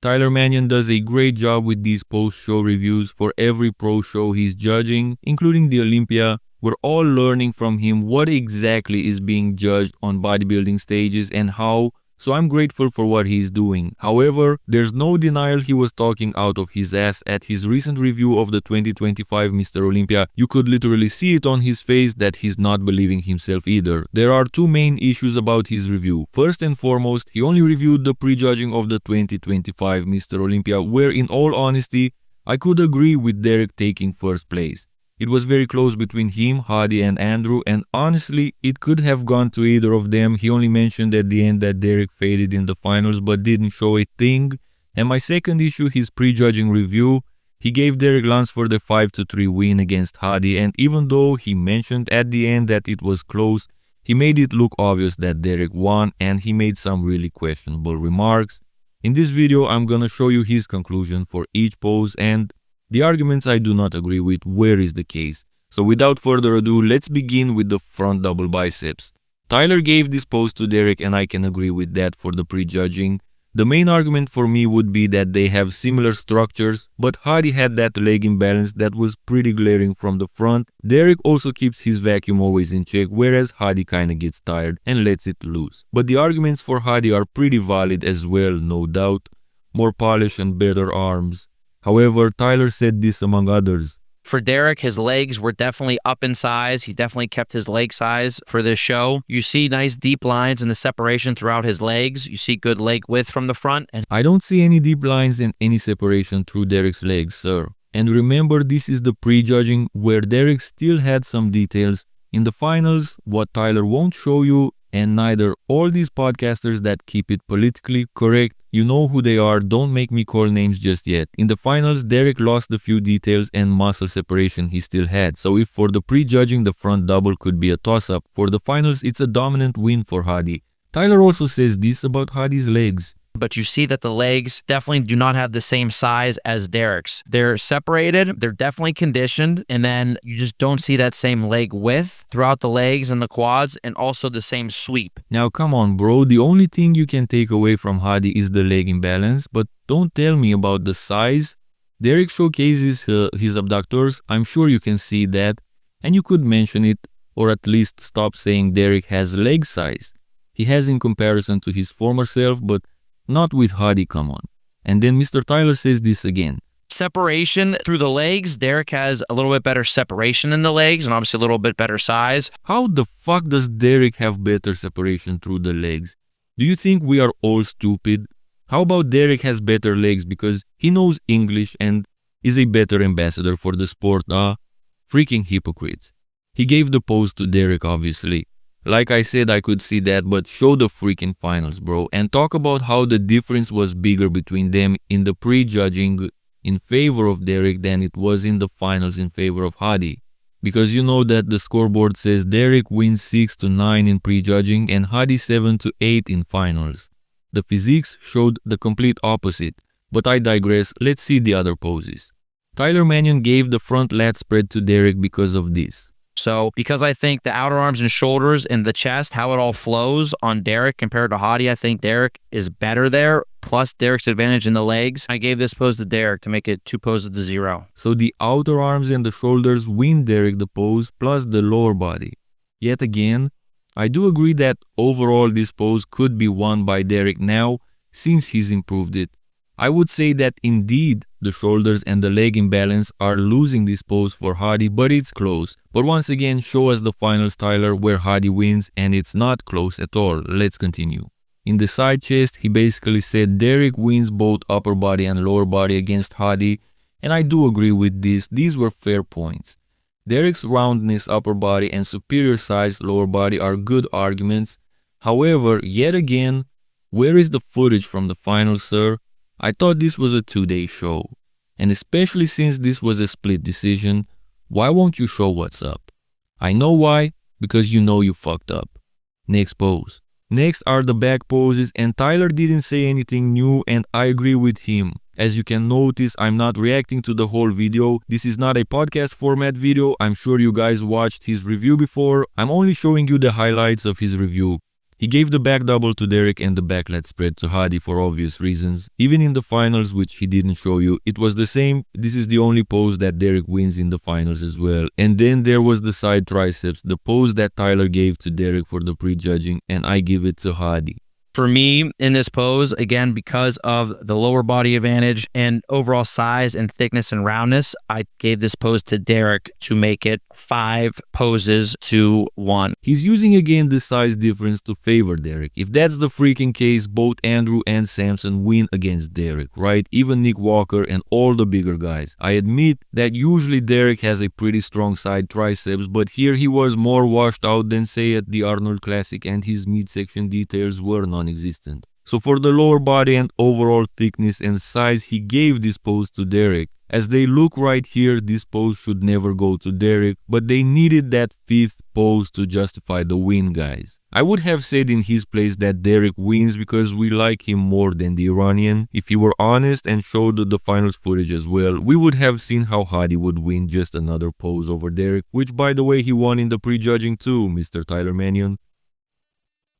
Tyler Manion does a great job with these post-show reviews for every pro show he's judging, including the Olympia. We're all learning from him what exactly is being judged on bodybuilding stages and how, so I'm grateful for what he's doing. However, there's no denial he was talking out of his ass at his recent review of the 2025 Mr. Olympia. You could literally see it on his face that he's not believing himself either. There are two main issues about his review. First and foremost, he only reviewed the prejudging of the 2025 Mr. Olympia, where in all honesty, I could agree with Derek taking first place. It was very close between him, Hadi and Andrew, and honestly, it could have gone to either of them. He only mentioned at the end that Derek faded in the finals but didn't show a thing. And my second issue, his prejudging review, he gave Derek Lunsford a 5-3 win against Hadi, and even though he mentioned at the end that it was close, he made it look obvious that Derek won and he made some really questionable remarks. In this video, I'm gonna show you his conclusion for each pose and the arguments I do not agree with where is the case. So without further ado, let's begin with the front double biceps. Tyler gave this pose to Derek and I can agree with that for the prejudging. The main argument for me would be that they have similar structures, but Hadi had that leg imbalance that was pretty glaring from the front. Derek also keeps his vacuum always in check, whereas Hadi kinda gets tired and lets it loose. But the arguments for Hadi are pretty valid as well, no doubt. More polish and better arms. However, Tyler said this among others. For Derek, his legs were definitely up in size. He definitely kept his leg size for this show. You see nice deep lines in the separation throughout his legs. You see good leg width from the front. And I don't see any deep lines and any separation through Derek's legs, sir. And remember, this is the prejudging where Derek still had some details. In the finals, what Tyler won't show you, and neither all these podcasters that keep it politically correct, you know who they are, don't make me call names just yet. In the finals, Derek lost the few details and muscle separation he still had. So if for the prejudging the front double could be a toss-up, for the finals it's a dominant win for Hadi. Tyler also says this about Hadi's legs. But you see that the legs definitely do not have the same size as Derek's. They're separated, they're definitely conditioned, and then you just don't see that same leg width throughout the legs and the quads, and also the same sweep. Now come on bro, the only thing you can take away from Hadi is the leg imbalance, but don't tell me about the size. Derek showcases his abductors, I'm sure you can see that, and you could mention it, or at least stop saying Derek has leg size. He has in comparison to his former self, but not with Hadi, come on. And then Mr. Tyler says this again. Separation through the legs, Derek has a little bit better separation in the legs and obviously a little bit better size. How the fuck does Derek have better separation through the legs? Do you think we are all stupid? How about Derek has better legs because he knows English and is a better ambassador for the sport? Freaking hypocrites. He gave the pose to Derek obviously. Like I said, I could see that, but show the freaking finals, bro. And talk about how the difference was bigger between them in the prejudging in favor of Derek than it was in the finals in favor of Hadi. Because you know that the scoreboard says Derek wins 6-9 in prejudging and Hadi 7-8 in finals. The physiques showed the complete opposite, but I digress, let's see the other poses. Tyler Manion gave the front lat spread to Derek because of this. So because I think the outer arms and shoulders and the chest, how it all flows on Derek compared to Hadi, I think Derek is better there. Plus Derek's advantage in the legs. I gave this pose to Derek to make it 2 poses to 0. So the outer arms and the shoulders win Derek the pose plus the lower body. Yet again, I do agree that overall this pose could be won by Derek now since he's improved it. I would say that indeed the shoulders and the leg imbalance are losing this pose for Hadi, but it's close. But once again, show us the finals, Tyler, where Hadi wins and it's not close at all. Let's continue. In the side chest, he basically said Derek wins both upper body and lower body against Hadi, and I do agree with this. These were fair points. Derek's roundness upper body and superior size lower body are good arguments. However, yet again, where is the footage from the finals, sir? I thought this was a 2-day show, and especially since this was a split decision, why won't you show what's up? I know why, because you know you fucked up. Next pose. Next are the back poses, and Tyler didn't say anything new and I agree with him. As you can notice, I'm not reacting to the whole video. This is not a podcast format video. I'm sure you guys watched his review before. I'm only showing you the highlights of his review. He gave the back double to Derek and the back lat spread to Hadi for obvious reasons. Even in the finals, which he didn't show you, it was the same. This is the only pose that Derek wins in the finals as well. And then there was the side triceps, the pose that Tyler gave to Derek for the prejudging, and I give it to Hadi. For me, in this pose, again, because of the lower body advantage and overall size and thickness and roundness, I gave this pose to Derek to make it 5 poses to 1. He's using again the size difference to favor Derek. If that's the freaking case, both Andrew and Samson win against Derek, right? Even Nick Walker and all the bigger guys. I admit that usually Derek has a pretty strong side triceps, but here he was more washed out than say at the Arnold Classic, and his midsection details were non-existent. So for the lower body and overall thickness and size, he gave this pose to Derek. As they look right here, this pose should never go to Derek, but they needed that 5th pose to justify the win, guys. I would have said in his place that Derek wins because we like him more than the Iranian. If he were honest and showed the finals footage as well, we would have seen how Hadi would win just another pose over Derek, which by the way he won in the prejudging too, Mr. Tyler Manion.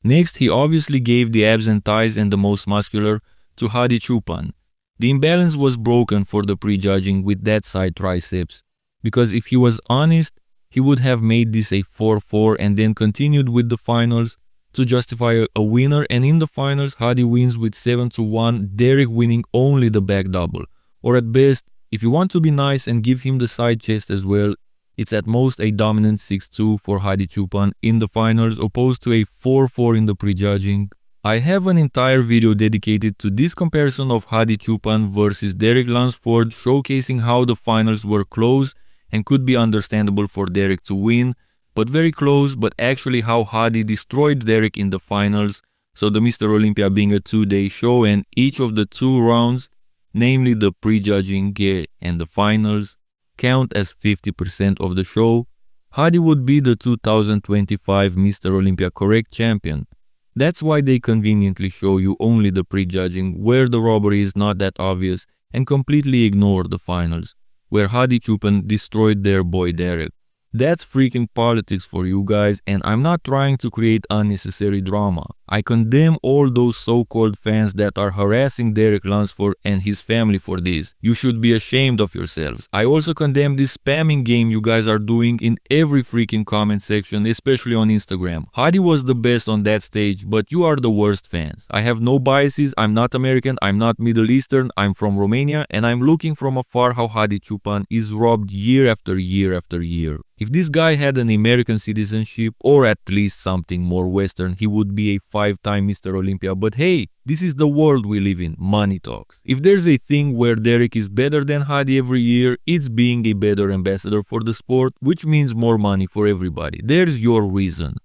Next, he obviously gave the abs and thighs and the most muscular to Hadi Choopan. The imbalance was broken for the prejudging with that side triceps, because if he was honest, he would have made this a 4-4 and then continued with the finals to justify a winner, and in the finals Hadi wins with 7-1, Derek winning only the back double. Or at best, if you want to be nice and give him the side chest as well, it's at most a dominant 6-2 for Hadi Choopan in the finals opposed to a 4-4 in the prejudging. I have an entire video dedicated to this comparison of Hadi Choopan versus Derek Lunsford, showcasing how the finals were close and could be understandable for Derek to win, but very close, but actually how Hadi destroyed Derek in the finals. So the Mr. Olympia being a 2-day show, and each of the 2 rounds, namely the prejudging and the finals, count as 50% of the show. Hadi would be the 2025 Mr. Olympia correct champion. That's why they conveniently show you only the prejudging, where the robbery is not that obvious, and completely ignore the finals, where Hadi Choopan destroyed their boy Derek. That's freaking politics for you guys, and I'm not trying to create unnecessary drama. I condemn all those so-called fans that are harassing Derek Lunsford and his family for this. You should be ashamed of yourselves. I also condemn this spamming game you guys are doing in every freaking comment section, especially on Instagram. Hadi was the best on that stage, but you are the worst fans. I have no biases, I'm not American, I'm not Middle Eastern, I'm from Romania, and I'm looking from afar how Hadi Choopan is robbed year after year after year. If this guy had an American citizenship, or at least something more Western, he would be a 5-time Mr. Olympia. But hey, this is the world we live in, money talks. If there's a thing where Derek is better than Hadi every year, it's being a better ambassador for the sport, which means more money for everybody. There's your reason.